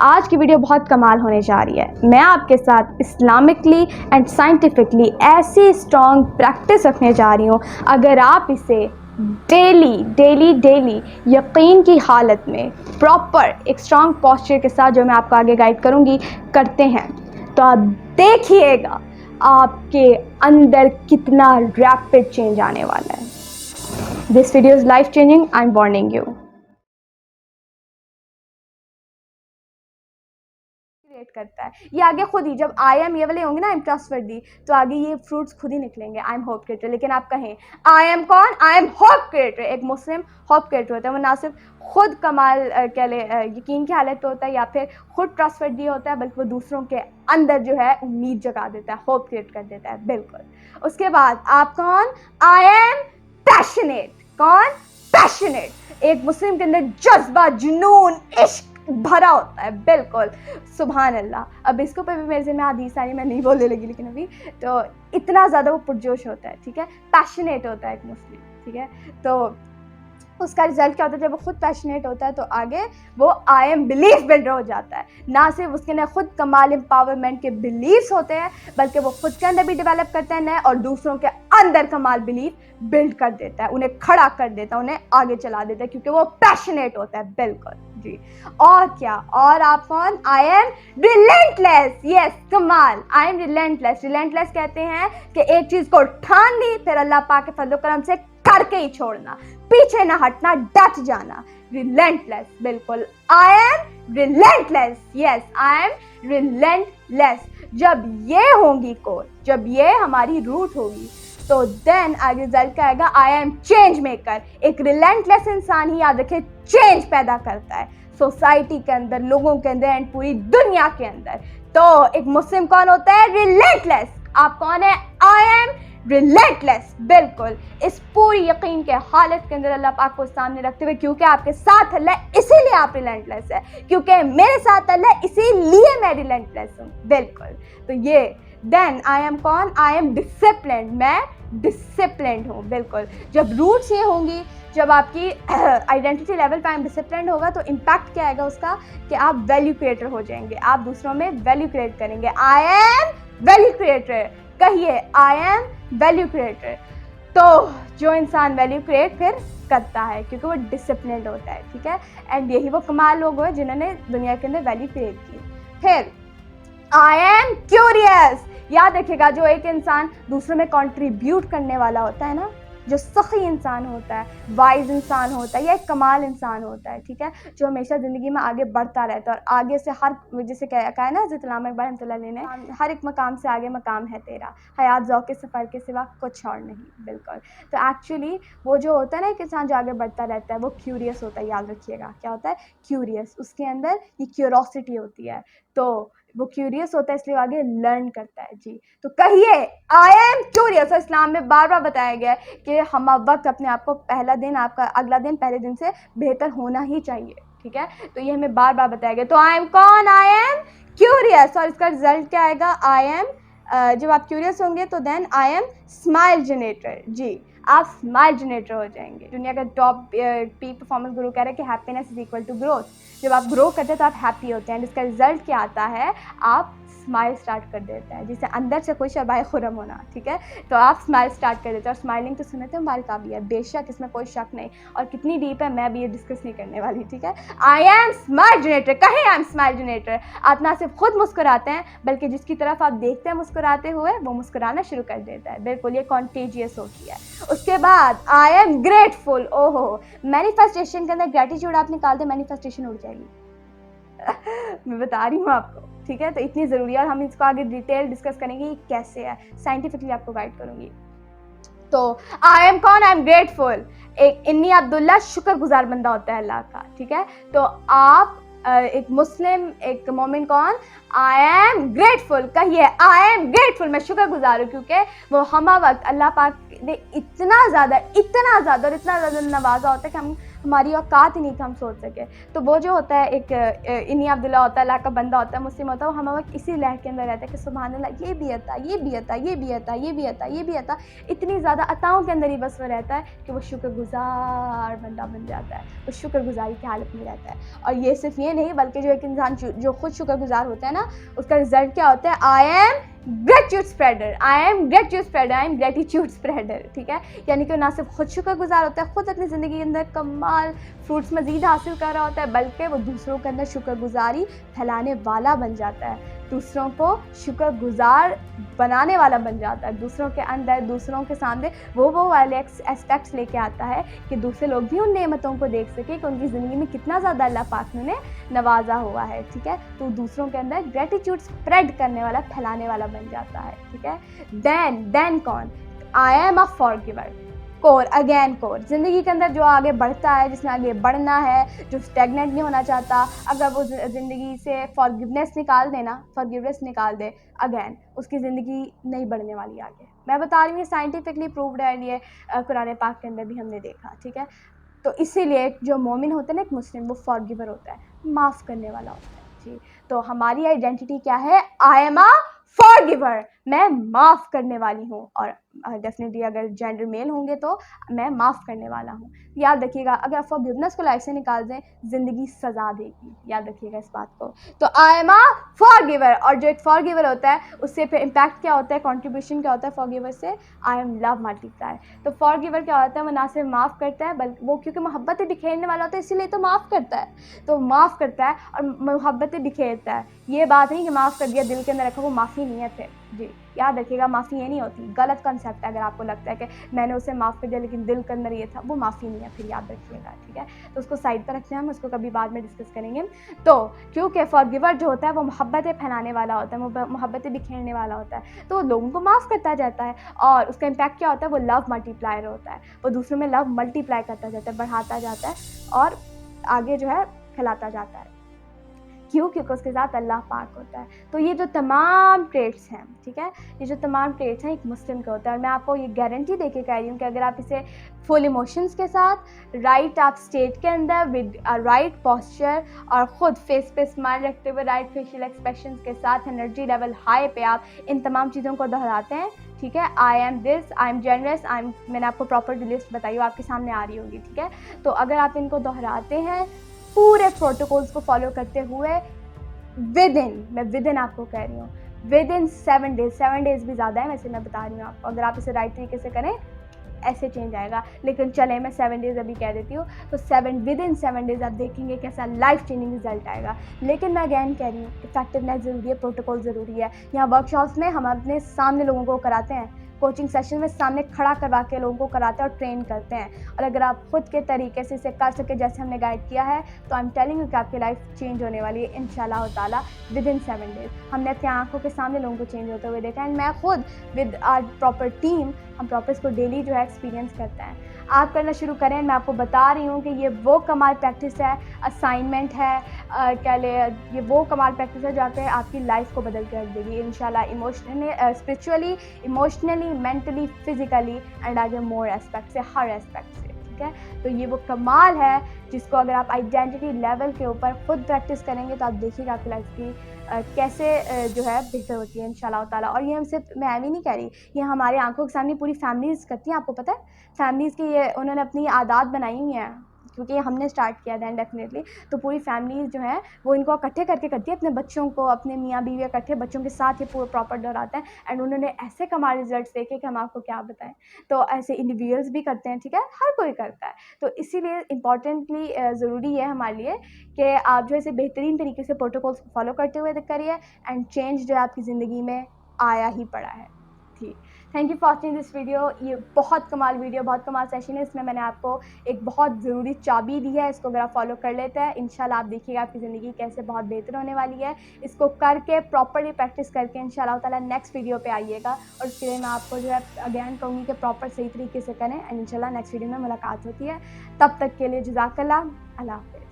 आज की वीडियो बहुत कमाल होने जा रही है। मैं आपके साथ इस्लामिकली एंड साइंटिफिकली ऐसी स्ट्रॉन्ग प्रैक्टिस रखने जा रही हूँ, अगर आप इसे डेली यकीन की हालत में प्रॉपर एक स्ट्रॉन्ग पॉस्चर के साथ, जो मैं आपको आगे गाइड करूँगी, करते हैं तो आप देखिएगा आपके अंदर कितना रैपिड चेंज आने वाला है। This video is life changing, I am warning you. Create करता है ये आगे खुद ही, जब आई एम ये वाले होंगे ना, आई एम ट्रस्टवर्दी, तो आगे ये फ्रूट्स खुद ही निकलेंगे। I am hope creator. लेकिन आप कहें आई एम कौन? I M hope creator. एक मुस्लिम होप क्रिएटर होता है, वो ना सिर्फ खुद कमाल कह ले यकीन की हालत पे होता है या फिर खुद ट्रस्टवर्दी होता है, बल्कि वो दूसरों के अंदर जो है उम्मीद जगा देता है, होप क्रिएट कर देता है। बिल्कुल। उसके बाद आप कौन? I am passionate. कौन? पैशनेट। एक मुस्लिम के अंदर जज्बा, जुनून, इश्क भरा होता है। बिल्कुल, सुभान अल्लाह। अब इसके ऊपर भी मेरे से मैं हदीस सारी मैं नहीं बोलने लगी, लेकिन अभी तो इतना ज़्यादा वो पुरजोश होता है, ठीक है, पैशनेट होता है एक मुस्लिम, ठीक है। तो उसका रिजल्ट क्या होता है? जब वो खुद पैशनेट होता है तो आगे वो आई एम बिलीफ बिल्डर हो जाता है। ना सिर्फ उसके अंदर खुद कमाल एम्पावरमेंट के बिलीव्स होते हैं, बल्कि वो खुद के अंदर भी डेवलप करता है नए, और दूसरों के अंदर कमाल बिलीफ बिल्ड कर देता है, उन्हें खड़ा कर देता है, उन्हें आगे चला देता है, क्योंकि वो पैशनेट होता है। बिल्कुल जी। और क्या? और आप कौन? I M relentless. यस, कमाल। I am relentless. रिलेंटलेस कहते हैं कि एक चीज को ठान ली, फिर अल्लाह पाक के फजल करम से करके ही छोड़ना, पीछे ना हटना, डट जाना। रिलेंटलेस। बिल्कुल, I am relentless. Yes, I am relentless. जब ये होंगी कोर, जब ये हमारी रूट होगी, तो देन आगे रिजल्ट क्या आएगा? I am change maker. एक रिलेंटलेस इंसान ही, याद रखे, चेंज पैदा करता है सोसाइटी के अंदर, लोगों के अंदर एंड पूरी दुनिया के अंदर। तो एक मुस्लिम कौन होता है? रिलेंटलेस। आप कौन है? I am relentless. बिल्कुल, इस पूरी यकीन के हालत के अंदर अल्लाह पाक को सामने रखते हुए, क्योंकि आपके साथ अल्लाह, इसीलिए आप रिलेंटलेस है, क्योंकि मेरे साथ अल्लाह, इसीलिए मैं रिलेंटलेस हूँ। बिल्कुल। तो ये देन आई एम कौन? I M disciplined. मैं डिसिप्लिन्ड हूँ। बिल्कुल। जब रूट्स ये होंगी, जब आपकी आइडेंटिटी लेवल पर आई एम डिसिप्लिन्ड होगा, तो इम्पैक्ट क्या आएगा उसका? कि आप वैल्यू क्रिएटर हो जाएंगे, आप दूसरों में वैल्यू क्रिएट करेंगे। I am value creator. कहिए, आई एम वैल्यू क्रिएटर। तो जो इंसान वैल्यू क्रिएट फिर करता है, क्योंकि वो डिसिप्लिन्ड होता है, ठीक है। एंड यही वो कमाल लोग हैं जिन्होंने दुनिया के अंदर वैल्यू क्रिएट की। फिर आई एम क्यूरियस। याद रखिएगा, जो एक इंसान दूसरों में कंट्रीब्यूट करने वाला होता है ना, जो सही इंसान होता है, वाइज इंसान होता है, या एक कमाल इंसान होता है, ठीक है, जो हमेशा ज़िंदगी में आगे बढ़ता रहता है, और आगे से हर, जैसे कहा है ना हज़रत इमाम इकबाल रहमतुल्लाह अलैह ने, हर एक मकाम से आगे मकाम है तेरा, हयात ज़ौक़ सफ़र के सिवा कुछ और नहीं। बिल्कुल। तो एक्चुअली वो जो होता है ना, एक इंसान जो आगे बढ़ता रहता है, वो क्यूरियस होता है। याद रखिएगा, क्या होता है? क्यूरियस। उसके अंदर ये क्यूरोसिटी होती है, तो वो क्यूरियस होता है, इसलिए आगे लर्न करता है। जी, तो कहिए, आई एम क्यूरियस। और इस्लाम में बार बार बताया गया है कि हम वक्त अपने आप को, पहला दिन आपका, अगला दिन पहले दिन से बेहतर होना ही चाहिए, ठीक है। तो ये हमें बार बार बताया गया। तो आई एम कौन? I am curious. और इसका रिजल्ट क्या आएगा? आई एम, जब आप क्यूरियस होंगे तो then I am smile generator. जी, आप स्माइल जनरेटर हो जाएंगे। दुनिया का टॉप पीक परफॉर्मेंस गुरु कह रहे हैं कि happiness is equal to growth. जब आप ग्रो करते हैं तो आप हैप्पी होते हैं, इसका रिजल्ट क्या आता है? आप स्माइल स्टार्ट कर देता है, जिससे अंदर से खुश है, खुरम होना, ठीक है। तो आप स्माइल स्टार्ट कर देते हैं, और स्माइलिंग तो सुनते हैं हमारे काबिल है, बेशक, इसमें कोई शक नहीं। और कितनी डीप है मैं भी ये डिस्कस नहीं करने वाली, ठीक है। आई एम स्माइल जनरेटर। कहें, आई एम स्माइल जनरेटर। आप ना सिर्फ खुद मुस्कुराते हैं, बल्कि जिसकी तरफ आप देखते हैं मुस्कुराते हुए, वो मुस्कुराना शुरू कर देता है। बिल्कुल, ये कॉन्टेजियस होती है। उसके बाद आई एम ग्रेटफुल। ओहो, मैनिफेस्टेशन के अंदर ग्रेटिट्यूड आप निकाल दें, मैनिफेस्टेशन उड़ जाएगी। मैं बता रही हूँ आपको, ठीक है। तो इतनी ज़रूरी है, और हम इसको आगे डिटेल डिस्कस करेंगे कि कैसे है, साइंटिफिकली आपको गाइड करूँगी। तो आई एम कौन? I am grateful. एक इन्नी अब्दुल्ला शुक्रगुजार बंदा होता है अल्लाह का, ठीक है। तो आप एक मुस्लिम, एक मोमिन कौन? I am grateful. कहिए, आई एम ग्रेटफुल। मैं शुक्रगुजार हूँ, क्योंकि वो हम वक्त अल्लाह पाक ने इतना ज़्यादा और इतना ज़्यादा नवाजा होता है कि हमारी औकात ही नहीं कि हम सोच सके। तो वो जो होता है एक इन्हीं अब्दुल्ला होता है, अल्लाह का बंदा होता है, मुस्लिम होता है, वो हमें इसी लहर के अंदर रहता है कि सुभान अल्लाह, ये भी अता, ये भी अता, ये भी अता, ये भी अता, ये भी अता। इतनी ज़्यादा अताओं के अंदर ही बस वो रहता है कि वो शुक्रगुज़ार बंदा बन जाता है, वो शुक्रगुज़ारी की हालत में रहता है। और ये सिर्फ ये नहीं, बल्कि जो एक इंसान जो खुद शुक्रगुज़ार होता है ना, उसका रिजल्ट क्या होता है? I am gratitude spreader, I am gratitude spreader, I am gratitude spreader, ठीक है। यानी कि ना सिर्फ खुद शुक्रगुजार होता है, खुद अपनी ज़िंदगी के अंदर कमाल फ्रूट्स मज़ीद हासिल कर रहा होता है, बल्कि वो दूसरों के अंदर शुक्रगुजारी फैलाने वाला बन जाता है, दूसरों को शुक्रगुजार बनाने वाला बन जाता है, दूसरों के अंदर, दूसरों के सामने वो वाले एस्पेक्ट्स लेके आता है कि दूसरे लोग भी उन नेमतों को देख सके कि उनकी ज़िंदगी में कितना ज़्यादा अल्लाह पाक ने उन्हें नवाजा हुआ है, ठीक है। तो दूसरों के अंदर ग्रेटिट्यूड स्प्रेड करने वाला, फैलाने वाला बन जाता है, ठीक है। देन कौन? I am a forgiver. Core, again core, ज़िंदगी के अंदर जो आगे बढ़ता है, जिसने आगे बढ़ना है, जो स्टेगनेंट नहीं होना चाहता, अगर वो ज़िंदगी से फॉरगिवनेस निकाल दे, अगेन उसकी ज़िंदगी नहीं बढ़ने वाली आगे। मैं बता रही हूँ, ये साइंटिफिकली प्रूव्ड है, ये कुरान पाक के अंदर भी हमने देखा, ठीक है। तो इसीलिए जो मोमिन होता है ना, एक मुस्लिम, वो फॉरगिवर होता है, माफ़ करने वाला होता है जी। तो हमारी आइडेंटिटी क्या है? आई एम अ फॉरगिवर, मैं माफ़ करने वाली हूँ। और डेफिनेटली अगर जेंडर मेल होंगे तो मैं माफ़ करने वाला हूँ। याद रखिएगा, अगर आप फॉरगिवनेस को लाइफ से निकाल दें, ज़िंदगी सज़ा देगी, याद रखिएगा इस बात को। तो आई एम अ फॉरगिवर, और जो एक फॉरगिवर होता है उससे फिर इम्पैक्ट क्या होता है, कॉन्ट्रीब्यूशन क्या होता है फॉरगिवर से? I am love multiply. तो फॉरगिवर क्या होता है? वो ना सिर्फ माफ़ करता है, बल्कि वो क्योंकि मोहब्बतें बिखेरने वाला होता है, इसीलिए तो माफ़ करता है। तो माफ़ करता है और मोहब्बतें बिखेरता है। ये बात नहीं कि माफ़ कर दिया, दिल के अंदर रखा, वो माफ़ी नहीं है फिर जी। याद रखिएगा, माफ़ी ये नहीं होती, गलत कॉन्सेप्ट है। अगर आपको लगता है कि मैंने उसे माफ़ कर दिया लेकिन दिल के अंदर ये था, वो माफ़ी नहीं है फिर, याद रखिएगा, ठीक है। तो उसको साइड पर रखते हैं, हम उसको कभी बाद में डिस्कस करेंगे। तो क्योंकि फॉरगिवर जो होता है वो मोहब्बतें फैलाने वाला होता है, वो मोहब्बतें बिखेरने वाला होता है, तो लोगों को माफ़ करता जाता है और उसका इम्पैक्ट क्या होता है? वो लव मल्टीप्लायर होता है, वो दूसरों में लव मल्टीप्लाई करता जाता है, बढ़ाता जाता है और आगे जो है फैलाता जाता है। क्यों? क्योंकि उसके साथ अल्लाह पाक होता है। तो ये जो तमाम ट्रेट्स हैं, ठीक है, ये जो तमाम ट्रेट्स हैं एक मुस्लिम के होता है। और मैं आपको ये गारंटी दे के कह रही हूँ कि अगर आप इसे फुल इमोशंस के साथ, राइट आप स्टेट के अंदर, विद राइट पॉस्चर और ख़ुद फेस पे स्माइल रखते हुए, राइट फेशियल एक्सप्रेशंस के साथ, एनर्जी लेवल हाई पे आप इन तमाम चीज़ों को दोहराते हैं, ठीक है। I am this, I am generous, मैंने आपको प्रॉपर लिस्ट बताई, आपके सामने आ रही होगी, ठीक है। तो अगर आप इनको दोहराते हैं पूरे प्रोटोकॉल्स को फॉलो करते हुए, मैं विद इन आपको कह रही हूँ, विद इन 7 डेज, 7 डेज भी ज़्यादा है वैसे, मैं बता रही हूँ आपको, अगर आप इसे राइट तरीके से करें ऐसे चेंज आएगा। लेकिन चले, मैं 7 डेज़ अभी कह देती हूँ। तो विद इन 7 डेज़ आप देखेंगे कैसा लाइफ चेंजिंग रिजल्ट आएगा। लेकिन मैं अगैन कह रही हूँ, इफेक्टिवनेस ज़रूरी है, प्रोटोकॉल ज़रूरी है। यहाँ वर्कशॉप्स में हम अपने सामने लोगों को कराते हैं, कोचिंग सेशन में सामने खड़ा करवा के लोगों को कराते हैं और ट्रेन करते हैं। और अगर आप खुद के तरीके से इसे कर सके जैसे हमने गाइड किया है, तो आई एम टेलिंग यू कि आपकी लाइफ चेंज होने वाली है इंशाल्लाह ताला विद इन 7 डेज़। हमने अपनी आंखों के सामने लोगों को चेंज होते हुए देखा एंड मैं खुद विद आवर प्रॉपर टीम, हम प्रॉपर इसको डेली जो है एक्सपीरियंस करते हैं। आप करना शुरू करें। मैं आपको बता रही हूँ कि ये वो कमाल प्रैक्टिस है, असाइनमेंट है, कह ले ये वो कमाल प्रैक्टिस है जाके आपकी लाइफ को बदल कर रख देगी इंशाल्लाह, emotionally, spiritually, emotionally, mentally, physically and आगे मोर एस्पेक्ट से, हर एस्पेक्ट से, ठीक है। तो ये वो कमाल है जिसको अगर आप आइडेंटिटी लेवल के ऊपर खुद प्रैक्टिस करेंगे तो आप देखिएगा आपकी लाइफ की कैसे जो है बेहतर होती है इंशाल्लाह ताला। और ये हम सिर्फ मैं भी नहीं कह रही, ये हमारे आंखों के सामने पूरी फैमिलीज़ करती हैं। आपको पता है फैमिलीज़ की ये उन्होंने अपनी आदत बनाई हुई हैं, क्योंकि हमने स्टार्ट किया दैन डेफिनेटली। तो पूरी फैमिलीज़ जो हैं वो इनको इकट्ठे करके करती है, अपने बच्चों को, अपने मियाँ बीवी इकट्ठे बच्चों के साथ ये पूरा प्रॉपर दोहराते हैं एंड उन्होंने ऐसे कमाल रिजल्ट्स देखे कि हम आपको क्या बताएं। तो ऐसे इंडिविजुअल्स भी करते हैं, ठीक है, हर कोई करता है। तो इसीलिए इम्पॉर्टेंटली ज़रूरी है हमारे लिए कि आप जो है इसे बेहतरीन तरीके से प्रोटोकॉल्स को फॉलो करते हुए करिए एंड चेंज जो है आपकी ज़िंदगी में आया ही पड़ा है। ठीक, thank you for watching this video. ये बहुत कमाल वीडियो, बहुत कमाल सेशन है। इसमें मैंने आपको एक बहुत ज़रूरी चाबी दी है, इसको अगर आप फॉलो कर लेते हैं इंशाल्लाह आप देखिएगा आपकी ज़िंदगी कैसे बहुत बेहतर होने वाली है। इसको करके प्रॉपरली प्रैक्टिस करके इंशाल्लाह ताला नेक्स्ट वीडियो पे आइएगा और उसके लिए मैं आपको जो है अगैन कहूँगी कि प्रॉपर सही तरीके से करें एंड इंशाल्लाह नेक्स्ट वीडियो में मुलाकात होती है। तब तक के लिए जज़ाकल्लाह, अल्लाह हाफ़िज़।